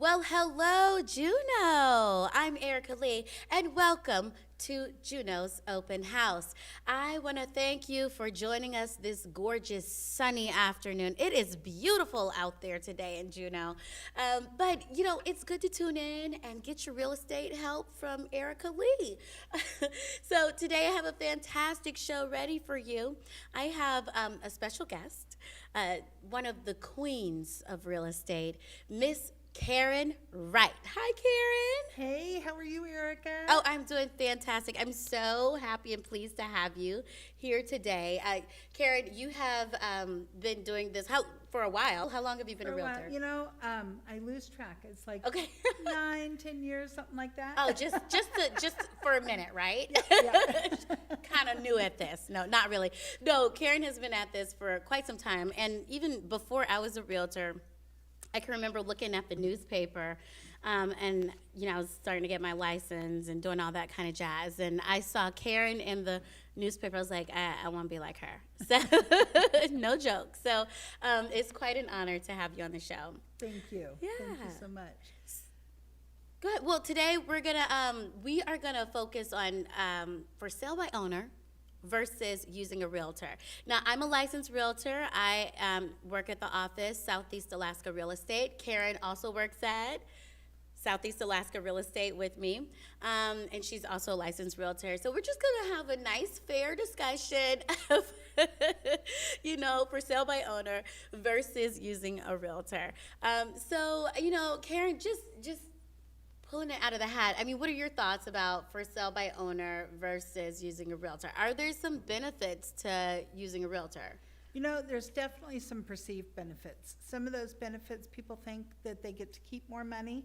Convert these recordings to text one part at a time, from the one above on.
Well, hello, Juno. I'm Ericka Lee, and welcome to Juno's Open House. I want to thank you for joining us this gorgeous sunny afternoon. It is beautiful out there today in Juneau. But it's good to tune in and get your real estate help from Ericka Lee. So, today I have a fantastic show ready for you. I have a special guest, one of the queens of real estate, Miss Karen Wright. Hi, Karen. Hey, how are you, Erica? Oh, I'm doing fantastic. I'm so happy and pleased to have you here today. Karen, you have been doing this for a while. How long have you been a realtor? I lose track. It's like Okay. 9, 10 years, something like that. Oh, just for a minute, right? Yeah. Kind of new at this. No, not really. No, Karen has been at this for quite some time, and even before I was a realtor, I can remember looking at the newspaper, and I was starting to get my license and doing all that kind of jazz. And I saw Karen in the newspaper. I was like, I want to be like her. So, no joke. So, it's quite an honor to have you on the show. Thank you. Yeah. Thank you so much. Good. Well, today we are gonna focus on for sale by owner versus using a realtor. Now, I'm a licensed realtor. I work at the office, Southeast Alaska Real Estate. Karen also works at Southeast Alaska Real Estate with me, and she's also a licensed realtor. So we're just gonna have a nice, fair discussion of, for sale by owner versus using a realtor. Karen, just pulling it out of the hat, I mean, what are your thoughts about for sale by owner versus using a realtor? Are there some benefits to using a realtor? There's definitely some perceived benefits. Some of those benefits, people think that they get to keep more money,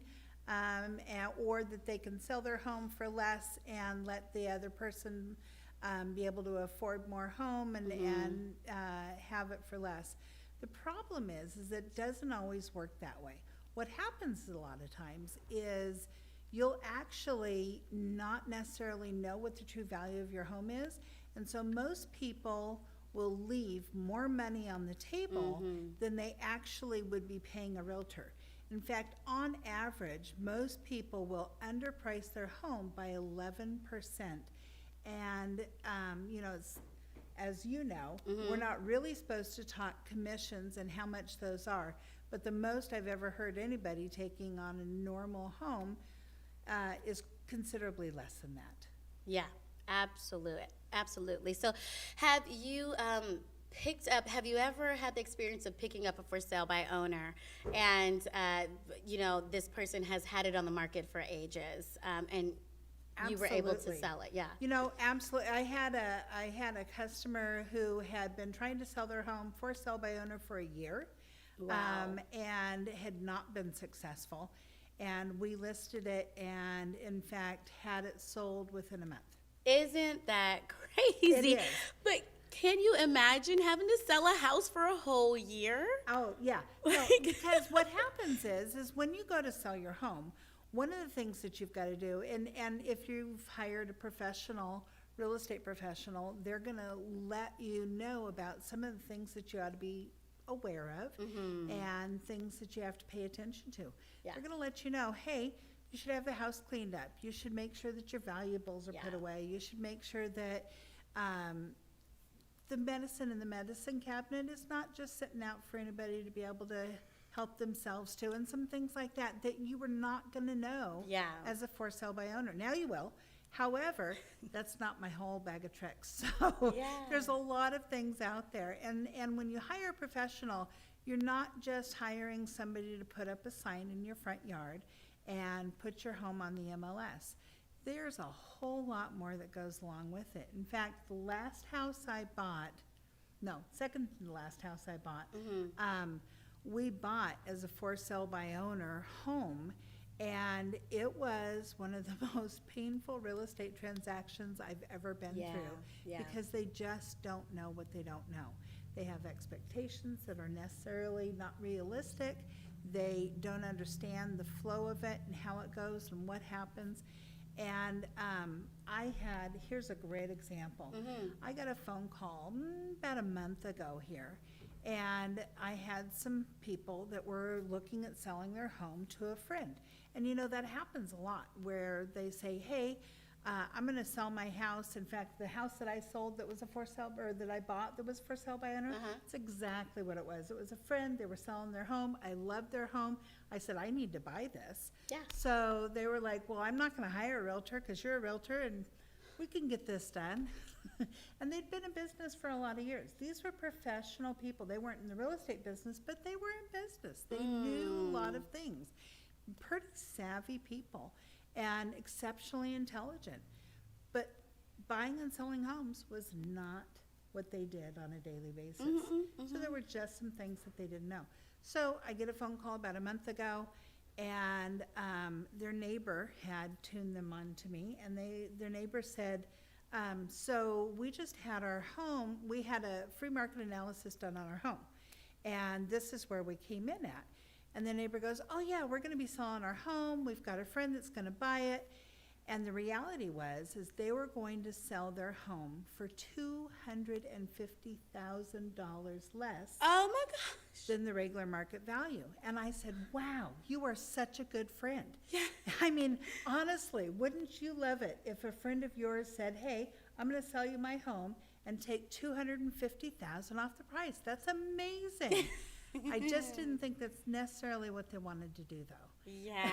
or that they can sell their home for less and let the other person be able to afford more home and have it for less. The problem is it doesn't always work that way. What happens a lot of times is you'll actually not necessarily know what the true value of your home is, and so most people will leave more money on the table than they actually would be paying a realtor. In fact, on average, most people will underprice their home by 11%. And, as you know, we're not really supposed to talk commissions and how much those are. But the most I've ever heard anybody taking on a normal home is considerably less than that. Yeah, absolutely. So have you have you ever had the experience of picking up a for sale by owner and, this person has had it on the market for ages, and you were able to Absolutely. sell it? Yeah. Absolutely. I had a customer who had been trying to sell their home for sale by owner for a year. Wow. And had not been successful. And we listed it and, in fact, had it sold within a month. Isn't that crazy? It is. But can you imagine having to sell a house for a whole year? Oh, yeah. No, because what happens is when you go to sell your home, one of the things that you've got to do, and if you've hired a professional, real estate professional, they're going to let you know about some of the things that you ought to be aware of and things that you have to pay attention to. Yeah. They're going to let you know, hey, you should have the house cleaned up. You should make sure that your valuables are put Yeah. away. You should make sure that the medicine in the medicine cabinet is not just sitting out for anybody to be able to help themselves to, and some things like that you were not going to know Yeah. as a for sale by owner. Now you will. However, that's not my whole bag of tricks. So Yeah. there's a lot of things out there. And when you hire a professional, you're not just hiring somebody to put up a sign in your front yard and put your home on the MLS. There's a whole lot more that goes along with it. In fact, the last house I bought, no, second to the last house I bought, we bought as a for sale by owner home, and it was one of the most painful real estate transactions I've ever been Yeah, through, yeah. because they just don't know what they don't know. They have expectations that are necessarily not realistic. They don't understand the flow of it and how it goes and what happens. And here's a great example. I got a phone call about a month ago here, And I had some people that were looking at selling their home to a friend. And that happens a lot where they say, hey, I'm going to sell my house. In fact, the house that I sold that was a for sale, or that I bought that was for sale by owner, it's exactly what it was. It was a friend. They were selling their home. I loved their home. I said, I need to buy this. Yeah. So they were like, well, I'm not going to hire a realtor because you're a realtor and we can get this done. And they'd been in business for a lot of years. These were professional people. They weren't in the real estate business, but they were in business. They knew a lot of things. Pretty savvy people and exceptionally intelligent. But buying and selling homes was not what they did on a daily basis. So there were just some things that they didn't know. So I get a phone call about a month ago, and their neighbor had tuned them on to me, and their neighbor said, so we just had our home, we had a free market analysis done on our home, and this is where we came in at. And the neighbor goes, oh yeah, we're gonna be selling our home, we've got a friend that's gonna buy it. And the reality is they were going to sell their home for $250,000 less Oh my gosh. than the regular market value. And I said, wow, you are such a good friend. Yeah. I mean, honestly, wouldn't you love it if a friend of yours said, hey, I'm going to sell you my home and take $250,000 off the price? That's amazing. I just didn't think that's necessarily what they wanted to do, though. Yeah,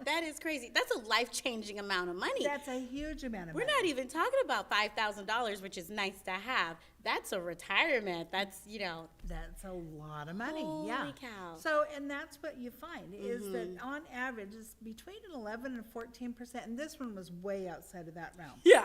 that is crazy. That's a life-changing amount of money. That's a huge amount of We're money. not even talking about $5,000, which is nice to have. That's a retirement. That's, That's a lot of money. Holy Yeah. cow. So, and that's what you find is that on average it's between an 11 and 14%, and this one was way outside of that realm. yeah.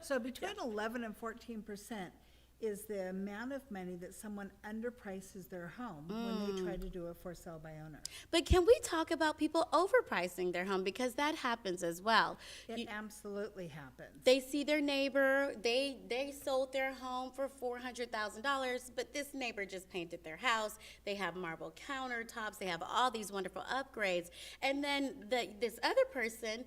So between 11 and 14% is the amount of money that someone underprices their home when they try to do a for sale by owner. But can we talk about people overpricing their home? Because that happens as well. It absolutely happens. They see their neighbor, they sold their home for $400,000, but this neighbor just painted their house. They have marble countertops. They have all these wonderful upgrades. And then this other person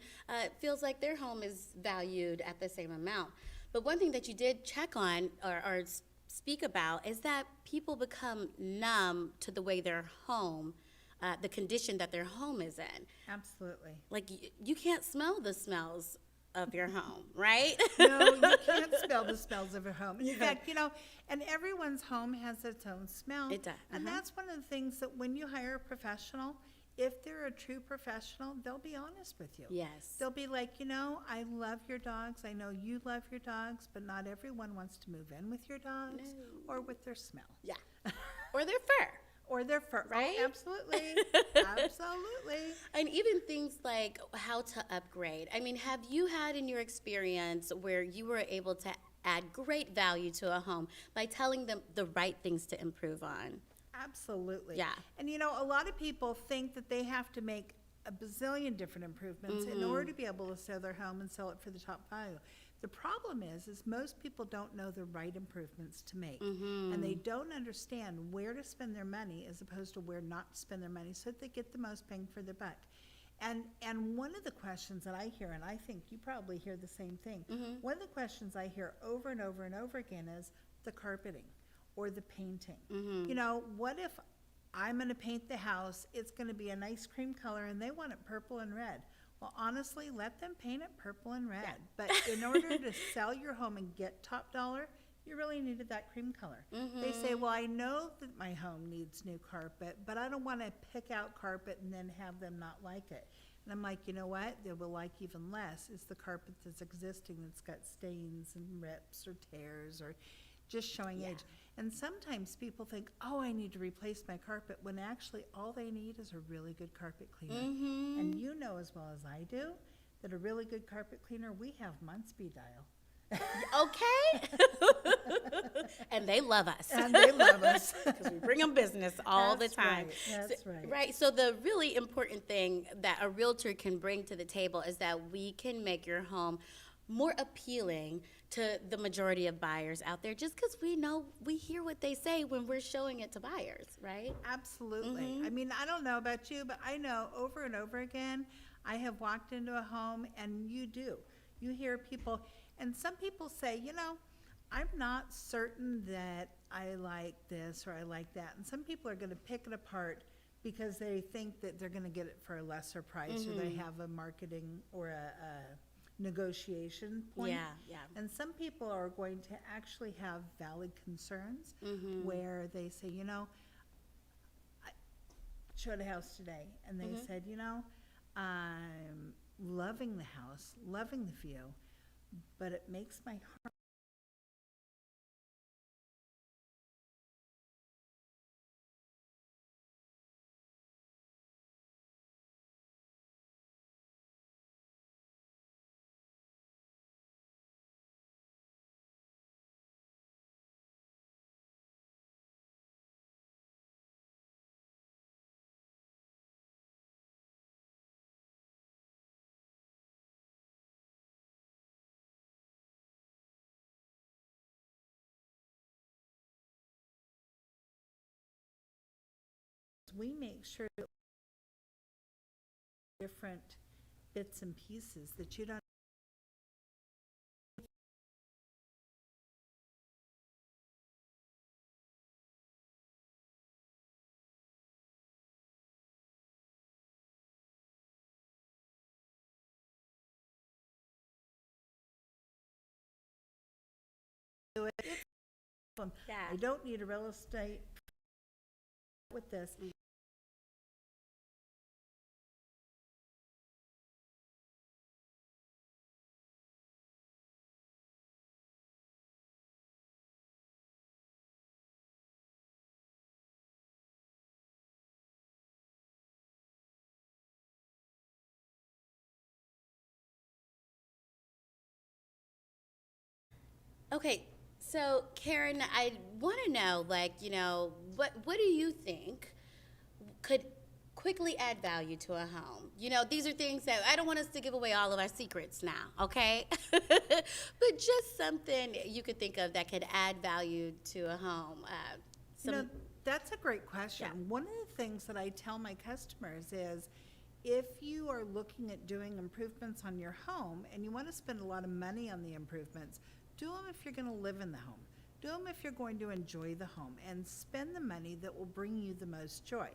feels like their home is valued at the same amount. But one thing that you did check on or speak about is that people become numb to the way their home, the condition that their home is in. Absolutely. Like you can't smell the smells of your home, right? No, you can't smell the smells of a home. In fact, and everyone's home has its own smell. It does. And that's one of the things that when you hire a professional, if they're a true professional, they'll be honest with you. Yes. They'll be like, I love your dogs. I know you love your dogs, but not everyone wants to move in with your dogs or with their smell. Yeah. Or their fur. Or their fur. Right? Oh, absolutely. Absolutely. And even things like how to upgrade. I mean, have you had in your experience where you were able to add great value to a home by telling them the right things to improve on? Absolutely. Yeah. And a lot of people think that they have to make a bazillion different improvements in order to be able to sell their home and sell it for the top value. The problem is most people don't know the right improvements to make. And they don't understand where to spend their money as opposed to where not to spend their money so that they get the most bang for their buck. And one of the questions that I hear, and I think you probably hear the same thing, one of the questions I hear over and over and over again is the carpeting or the painting. What if I'm going to paint the house, it's going to be a nice cream color, and they want it purple and red? Well, honestly, let them paint it purple and red. But in order to sell your home and get top dollar, you really needed that cream color. They say, well, I know that my home needs new carpet, but I don't want to pick out carpet and then have them not like it. And I'm like, you know what? They will like even less is the carpet that's existing that's got stains and rips or tears or just showing age. And sometimes people think, oh, I need to replace my carpet, when actually all they need is a really good carpet cleaner. And you know as well as I do that a really good carpet cleaner, we have speed dial. Okay. And they love us. And they love us. Because we bring them business all That's the time. right. That's right. Right. So the really important thing that a realtor can bring to the table is that we can make your home more appealing to the majority of buyers out there, just because we hear what they say when we're showing it to buyers, right? Absolutely. I mean, I don't know about you, but I know over and over again, I have walked into a home, and you hear people, and some people say, I'm not certain that I like this or I like that. And some people are gonna pick it apart because they think that they're gonna get it for a lesser price, or they have a marketing or a negotiation point. Yeah, yeah. And some people are going to actually have valid concerns where they say, I showed a house today and they said, I'm loving the house, loving the view, but it makes my heart we make sure that different bits and pieces that you don't do it. It's fun. Yeah. I don't need a real estate with this. Okay, so Karen, I want to know, what do you think could quickly add value to a home? These are things that I don't want us to give away all of our secrets now, okay? But just something you could think of that could add value to a home. That's a great question. Yeah. One of the things that I tell my customers is if you are looking at doing improvements on your home and you want to spend a lot of money on the improvements, do them if you're going to live in the home. Do them if you're going to enjoy the home, and spend the money that will bring you the most joy.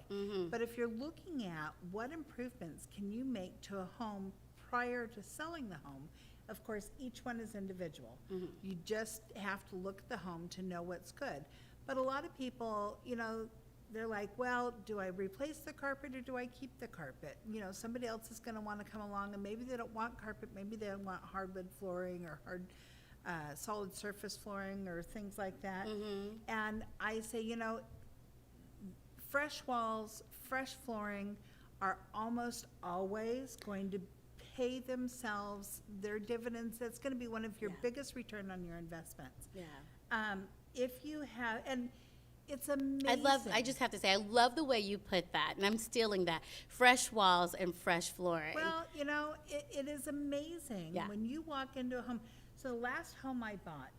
But if you're looking at what improvements can you make to a home prior to selling the home, of course, each one is individual. You just have to look at the home to know what's good. But a lot of people, they're like, well, do I replace the carpet or do I keep the carpet? Somebody else is going to want to come along and maybe they don't want carpet, maybe they want hardwood flooring or solid surface flooring or things like that. And I say, fresh walls, fresh flooring are almost always going to pay themselves their dividends. That's going to be one of your biggest return on your investments. Yeah. If you have, and it's amazing. I just have to say, I love the way you put that, and I'm stealing that. Fresh walls and fresh flooring. Well, it is amazing Yeah. when you walk into a home. So the last home I bought,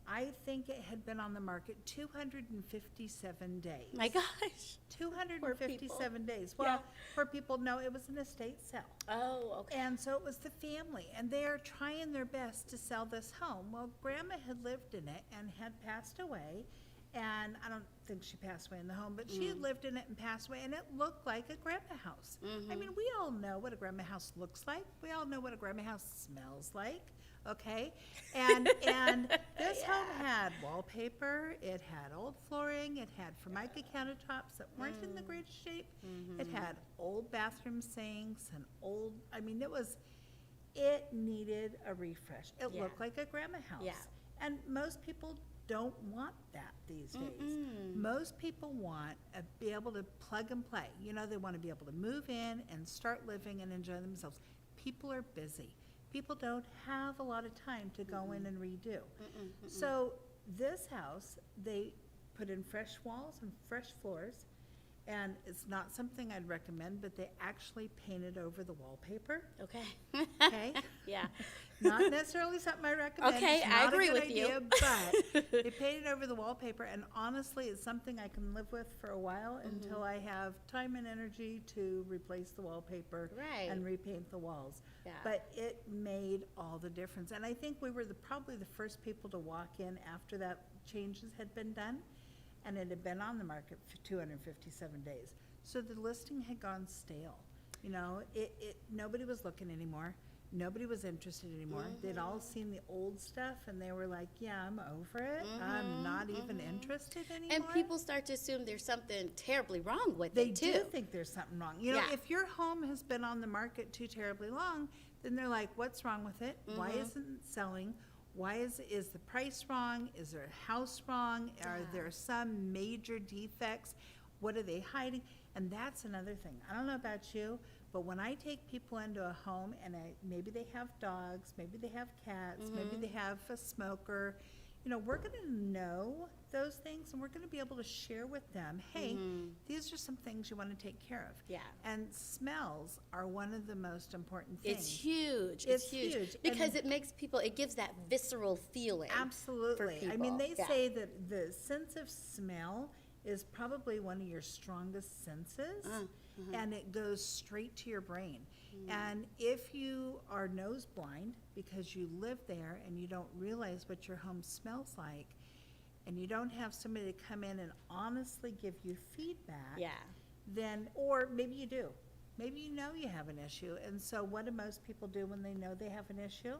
I think it had been on the market 257 days. My gosh. 257 days. Well, Yeah. for people, no, it was an estate sale. Oh, okay. And so it was the family, and they are trying their best to sell this home. Well, Grandma had lived in it and had passed away, and I don't think she passed away in the home, but she had lived in it and passed away, and it looked like a grandma house. I mean, we all know what a grandma house looks like. We all know what a grandma house smells like. Okay, and this home had wallpaper, it had old flooring, it had Formica countertops that weren't in the greatest shape, it had old bathroom sinks and it needed a refresh. It Yeah. looked like a grandma house. Yeah. And most people don't want that these days. Most people want to be able to plug and play. They want to be able to move in and start living and enjoy themselves. People are busy. People don't have a lot of time to go in and redo. So this house, they put in fresh walls and fresh floors, And it's not something I'd recommend, but they actually painted over the wallpaper. Okay. Okay. Yeah. Not necessarily something I recommend. Okay, It's I not a agree good with idea, you. But they painted over the wallpaper, and honestly, it's something I can live with for a while until I have time and energy to replace the wallpaper Right. and repaint the walls. Yeah. But it made all the difference, and I think we were probably the first people to walk in after that changes had been done, and it had been on the market for 257 days. So the listing had gone stale. You know, nobody was looking anymore. Nobody was interested anymore. They'd all seen the old stuff and they were like, yeah, I'm over it. I'm not even interested anymore. And people start to assume there's something terribly wrong with They it too. do think there's something wrong. You know, Yeah. if your home has been on the market too terribly long, then they're like, what's wrong with it? Why isn't it selling? Why is the price wrong? Is there a house wrong? Are there some major defects? What are they hiding? And that's another thing. I don't know about you, but when I take people into a home and maybe they have dogs, maybe they have cats, maybe they have a smoker, you know, we're going to know those things and we're going to be able to share with them, hey, these are some things you want to take care of. Yeah. And smells are one of the most important things. It's huge. It's huge. Because And it makes people, it gives that visceral feeling. Absolutely. For I mean, people. they Yeah. say that the sense of smell is probably one of your strongest senses, and it goes straight to your brain. And if you are nose blind because you live there and you don't realize what your home smells like, and you don't have somebody to come in and honestly give you feedback, Yeah. then, or maybe you do. Maybe you know you have an issue. And so what do most people do when they know they have an issue?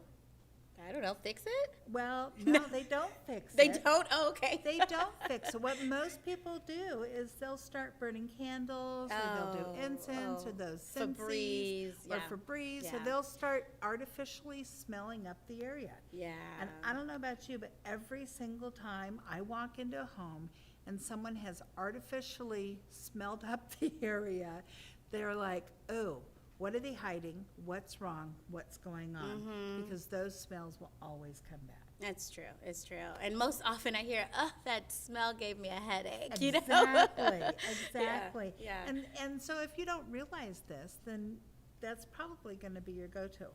I don't know, fix it? Well, no, they don't fix They it. don't? Oh, okay. They don't fix it. What most people do is they'll start burning candles, or they'll do incense, or those Scentsies, Febreze, or yeah. Febreze. So Yeah. they'll start artificially smelling up the area. Yeah. And I don't know about you, but every single time I walk into a home and someone has artificially smelled up the area, they're like, oh, what are they hiding? What's wrong? What's going on? Because those smells will always come back. That's true. It's true. And most often I hear, oh, that smell gave me a headache. You know? Exactly, exactly. Yeah. And so if you don't realize this, then that's probably going to be your go-to.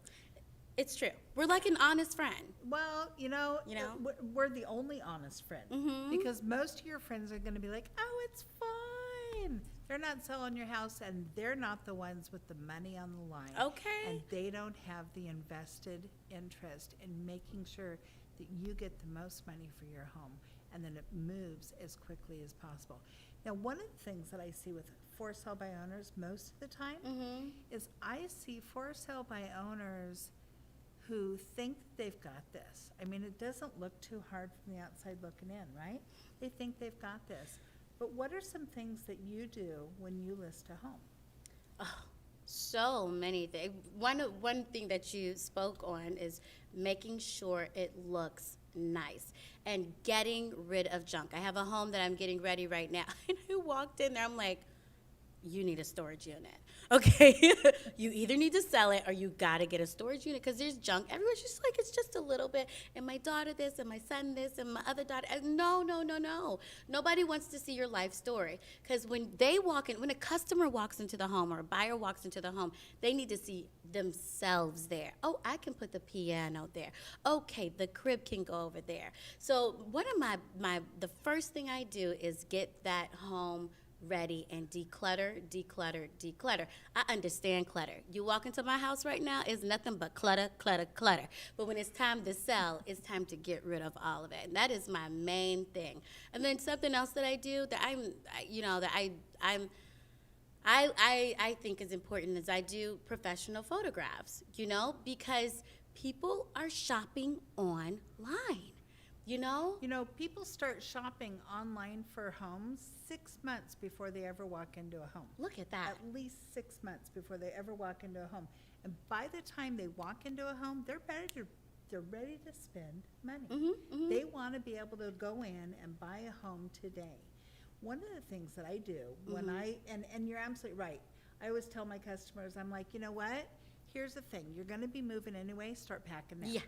It's true. We're like an honest friend. Well, you know, You know? we're the only honest friend, because most of your friends are going to be like, oh, it's fine. They're not selling your house, and they're not the ones with the money on the line. Okay. And they don't have the invested interest in making sure that you get the most money for your home, and then it moves as quickly as possible. Now, one of the things that I see with for sale by owners most of the time is I see for sale by owners who think they've got this. I mean, it doesn't look too hard from the outside looking in, right? They think they've got this. But what are some things that you do when you list a home? Oh, so many things. One thing that you spoke on is making sure it looks nice and getting rid of junk. I have a home that I'm getting ready right now, and I walked in there, I'm like, you need a storage unit. Okay, you either need to sell it or you gotta get a storage unit because there's junk everywhere. It's just like, it's just a little bit. And my daughter this, and my son this, and my other daughter. No. Nobody wants to see your life story. Because when they walk in, when a customer walks into the home or a buyer walks into the home, they need to see themselves there. Oh, I can put the piano there. Okay, the crib can go over there. So one of the first thing I do is get that home ready and declutter. I understand clutter. You walk into my house right now, it's nothing but clutter. But when it's time to sell, it's time to get rid of all of it. And that is my main thing. And then something else that I do that I think is important is I do professional photographs, because people are shopping online. You know, people start shopping online for homes 6 months before they ever walk into a home. Look at that. At least 6 months before they ever walk into a home. And by the time they walk into a home, they're ready to spend money. They want to be able to go in and buy a home today. One of the things that I do when and you're absolutely right. I always tell my customers, I'm like, you know what? here's the thing. You're going to be moving anyway. Start packing now. Yeah.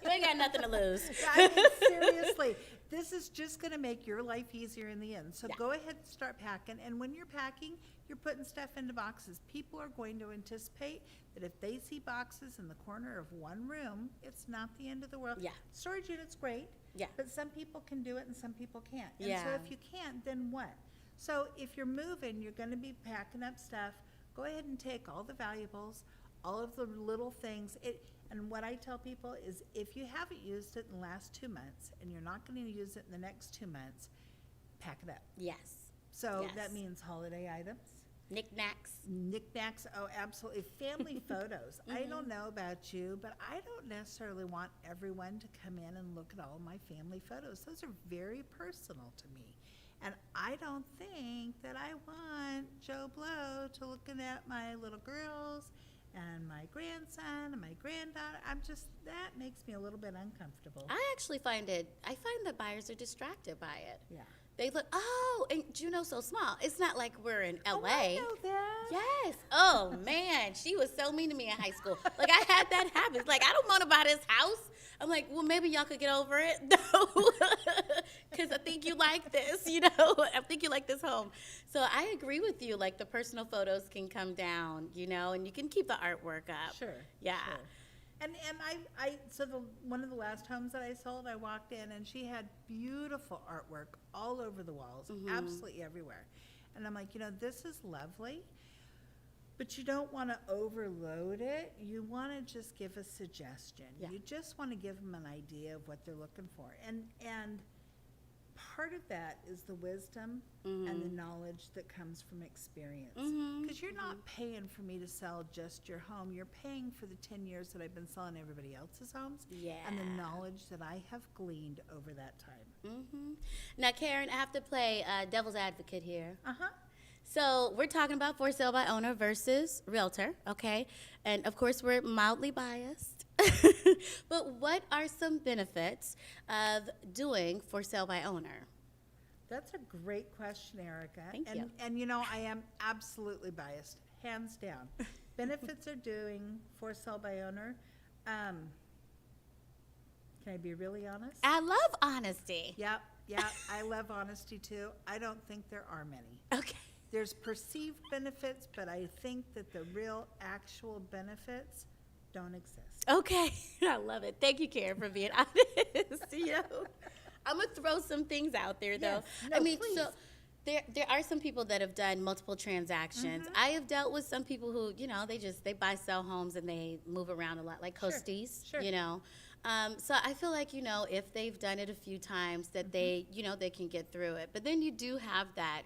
You ain't got nothing to lose. I mean, seriously, this is just going to make your life easier in the end. So Yeah. go ahead and start packing. And when you're packing, you're putting stuff into boxes. People are going to anticipate that if they see boxes in the corner of one room, it's not the end of the world. Yeah. Storage unit's great. Yeah. But some people can do it and some people can't. And so Yeah. if you can't, then what? So if you're moving, you're going to be packing up stuff. Go ahead and take all the valuables, all of the little things. And what I tell people is if you haven't used it in the last 2 months and you're not going to use it in the next 2 months, pack it up. Yes. So Yes. that means holiday items, Knickknacks. knickknacks, oh, absolutely. Family photos. I don't know about you, but I don't necessarily want everyone to come in and look at all my family photos. Those are very personal to me. And I don't think that I want Joe Blow to looking at my little girls and my grandson and my granddaughter. That makes me a little bit uncomfortable. I actually find that buyers are distracted by it. Yeah. They look, and Juneau's so small. It's not like we're in LA. Oh, I know that. Yes. Oh, man. She was so mean to me in high school. Like, I had that habit. Like, I don't want to buy this house. I'm like, well, maybe y'all could get over it, though, because I think you like this, I think you like this home. So I agree with you. Like, the personal photos can come down, and you can keep the artwork up. Sure. Yeah. Sure. And one of the last homes that I sold, I walked in and she had beautiful artwork all over the walls, absolutely everywhere. And I'm like, this is lovely, but you don't want to overload it. You want to just give a suggestion. Yeah. You just want to give them an idea of what they're looking for. And part of that is the wisdom and the knowledge that comes from experience. Because you're not paying for me to sell just your home. You're paying for the 10 years that I've been selling everybody else's homes and the knowledge that I have gleaned over that time. Now, Karen, I have to play devil's advocate here. Uh-huh. So we're talking about for sale by owner versus realtor, okay? And of course, we're mildly biased. But what are some benefits of doing for sale by owner? That's a great question, Ericka. Thank you. And I am absolutely biased, hands down. Benefits are doing for sale by owner. Can I be really honest? I love honesty. Yep, I love honesty too. I don't think there are many. Okay. There's perceived benefits, but I think that the real actual benefits don't exist. Okay. I love it. Thank you, Karen, for being honest. I'm going to throw some things out there, though. Yes. No, please. So there are some people that have done multiple transactions. I have dealt with some people who, they buy, sell homes, and they move around a lot, like Coasties, Sure. So I feel like, if they've done it a few times, that they can get through it. But then you do have that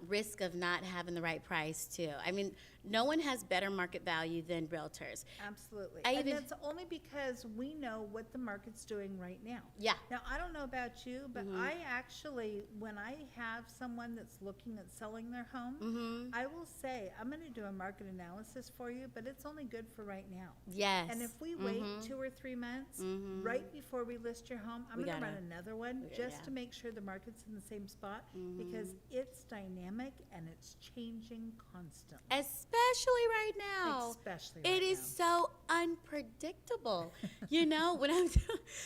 risk of not having the right price, too. I mean, no one has better market value than realtors. Absolutely. I And even- that's only because we know what the market's doing right now. Yeah. Now, I don't know about you, but I actually, when I have someone that's looking at selling their home, I will say, I'm going to do a market analysis for you, but it's only good for right now. Yes. And if we wait 2 or 3 months, right before we list your home, I'm We going to gotta- run another one just yeah. to make sure the market's in the same spot because it's dynamic and it's changing constantly. Especially right now. Especially It right is now. so unpredictable. When I'm,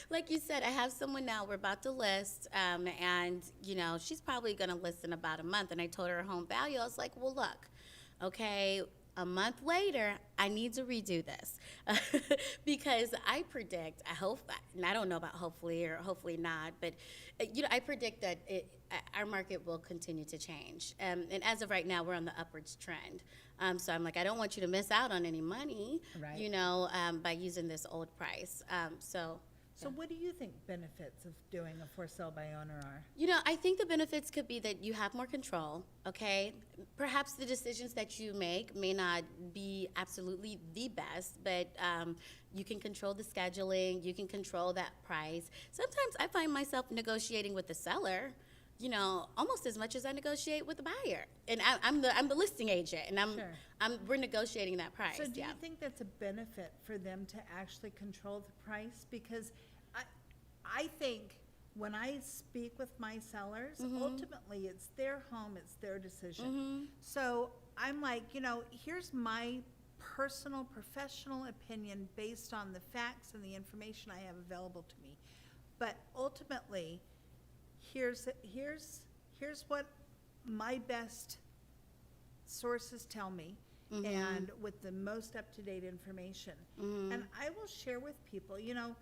like you said, I have someone now, we're about to list, and, she's probably going to list in about a month. And I told her home value. I was like, well, look, okay, a month later, I need to redo this because I predict, I hope, and I don't know about hopefully or hopefully not, but I predict that our market will continue to change. And as of right now, we're on the upwards trend. So I'm like, I don't want you to miss out on any money, Right. by using this old price. So what do you think benefits of doing a for sale by owner are? I think the benefits could be that you have more control, okay? Perhaps the decisions that you make may not be absolutely the best, but you can control the scheduling, you can control that price. Sometimes I find myself negotiating with the seller, almost as much as I negotiate with the buyer. And I'm the listing agent, and Sure. we're negotiating that price. So do you think that's a benefit for them to actually control the price? Because I think when I speak with my sellers, ultimately it's their home, it's their decision. So I'm like, here's my personal, professional opinion based on the facts and the information I have available to me. But ultimately, here's what my best sources tell me, and with the most up-to-date information. And I will share with people, you know,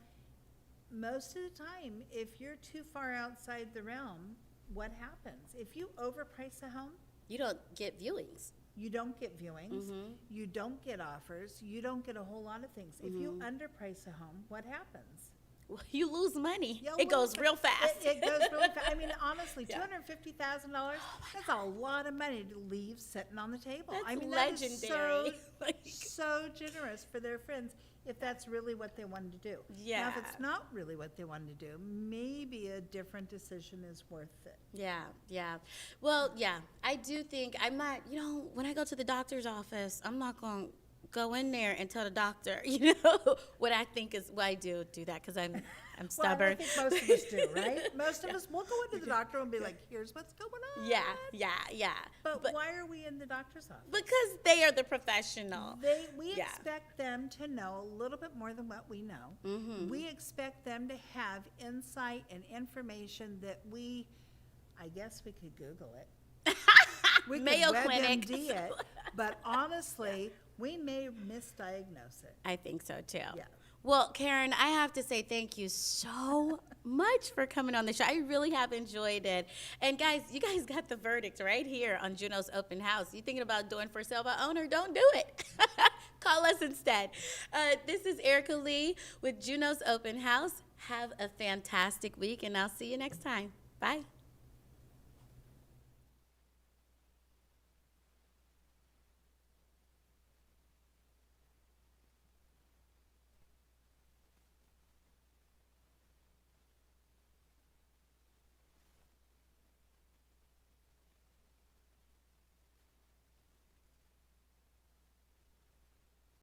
most of the time, if you're too far outside the realm, what happens? If you overprice a home, You don't get viewings. you don't get viewings, you don't get offers, you don't get a whole lot of things. If you underprice a home, what happens? Well, you lose money. You'll It goes lose real fast. It goes really fast. I mean, honestly, Yeah. $250,000, that's a lot of money to leave sitting on the table. That's I mean, legendary. that is Like- so generous for their friends if that's really what they wanted to do. Now, Yeah. if it's not really what they wanted to do, maybe a different decision is worth it. Yeah, yeah. Well, yeah, I do think I'm not, you know, when I go to the doctor's office, I'm not going to go in there and tell the doctor, you know, what I think is, well, I do that because I'm stubborn. Well, I think most of us do, right? Most of us, we'll go into the doctor and be like, here's what's going on. Yeah. But why are we in the doctor's office? Because they are the professional. We Yeah. expect them to know a little bit more than what we know. We expect them to have insight and information that I guess we could Google it. We Mayo could Clinic. WebMD it, but honestly, we may misdiagnose it. I think so too. Yeah. Well, Karen, I have to say thank you so much for coming on the show. I really have enjoyed it. And guys, you guys got the verdict right here on Juno's Open House. You thinking about doing for sale by owner? Don't do it. Call us instead. This is Ericka Lee with Juno's Open House. Have a fantastic week, and I'll see you next time. Bye.